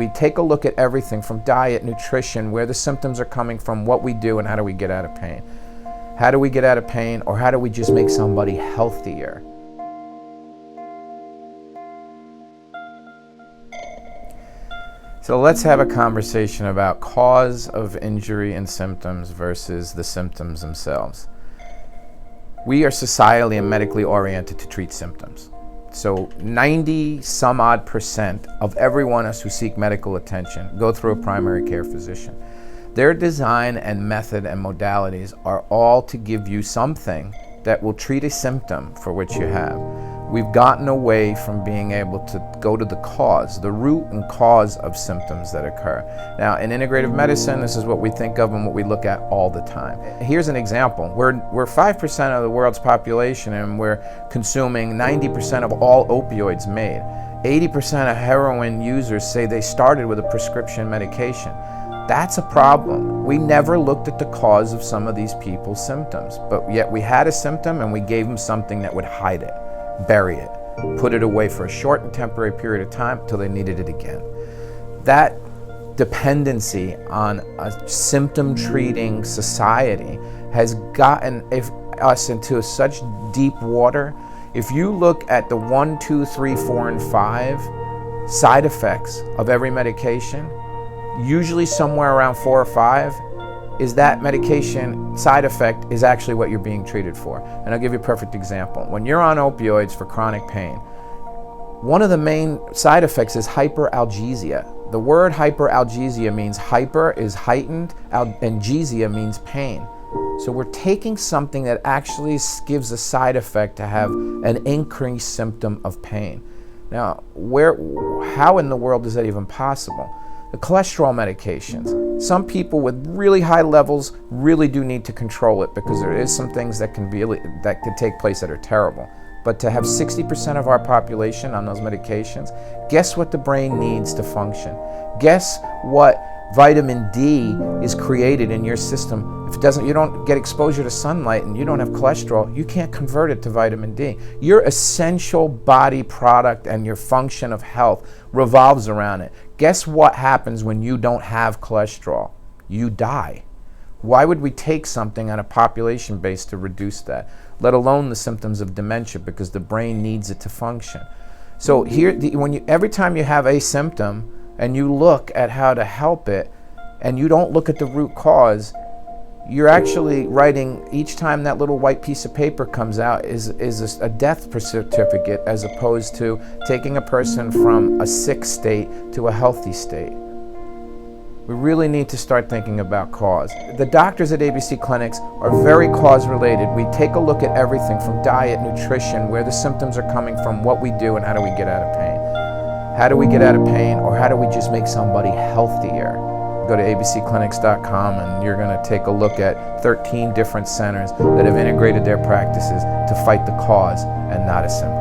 We take a look at everything from diet, nutrition, where the symptoms are coming from, what we do, and how do we get out of pain. How do we get out of pain, or how do we just make somebody healthier? So let's have a conversation about cause of injury and symptoms versus the symptoms themselves. We are societally and medically oriented to treat symptoms. So 90-some-odd% of everyone who seek medical attention go through a primary care physician. Their design and method and modalities are all to give you something that will treat a symptom for which you have. We've gotten away from being able to go to the cause, the root and cause of symptoms that occur. Now, in integrative medicine, this is what we think of and what we look at all the time. Here's an example. We're 5% of the world's population, and we're consuming 90% of all opioids made. 80% of heroin users say they started with a prescription medication. That's a problem. We never looked at the cause of some of these people's symptoms, but yet we had a symptom and we gave them something that would hide it, bury it, put it away for a short and temporary period of time until they needed it again. That dependency on a symptom-treating society has gotten us into such deep water. If you look at the 1, 2, 3, 4, and 5 side effects of every medication, usually somewhere around 4 or 5 is that medication side effect is actually what you're being treated for. And I'll give you a perfect example. When you're on opioids for chronic pain, one of the main side effects is hyperalgesia. The word hyperalgesia means hyper is heightened, and gesia means pain. So we're taking something that actually gives a side effect to have an increased symptom of pain. Now, how in the world is that even possible? The cholesterol medications. Some people with really high levels really do need to control it because there is some things that could take place that are terrible. But to have 60% of our population on those medications, guess what the brain needs to function? Guess what vitamin D is created in your system? If you don't get exposure to sunlight and you don't have cholesterol, you can't convert it to vitamin D. Your essential body product and your function of health revolves around it. Guess what happens when you don't have cholesterol? You die. Why would we take something on a population base to reduce that? Let alone the symptoms of dementia, because the brain needs it to function. So every time you have a symptom and you look at how to help it and you don't look at the root cause, you're actually writing, each time that little white piece of paper comes out is a death certificate, as opposed to taking a person from a sick state to a healthy state. We really need to start thinking about cause. The doctors at ABC clinics are very cause related. We take a look at everything from diet, nutrition, where the symptoms are coming from, what we do, and how do we get out of pain. How do we get out of pain, or how do we just make somebody healthier? Go to abcclinics.com and you're going to take a look at 13 different centers that have integrated their practices to fight the cause and not a symptom.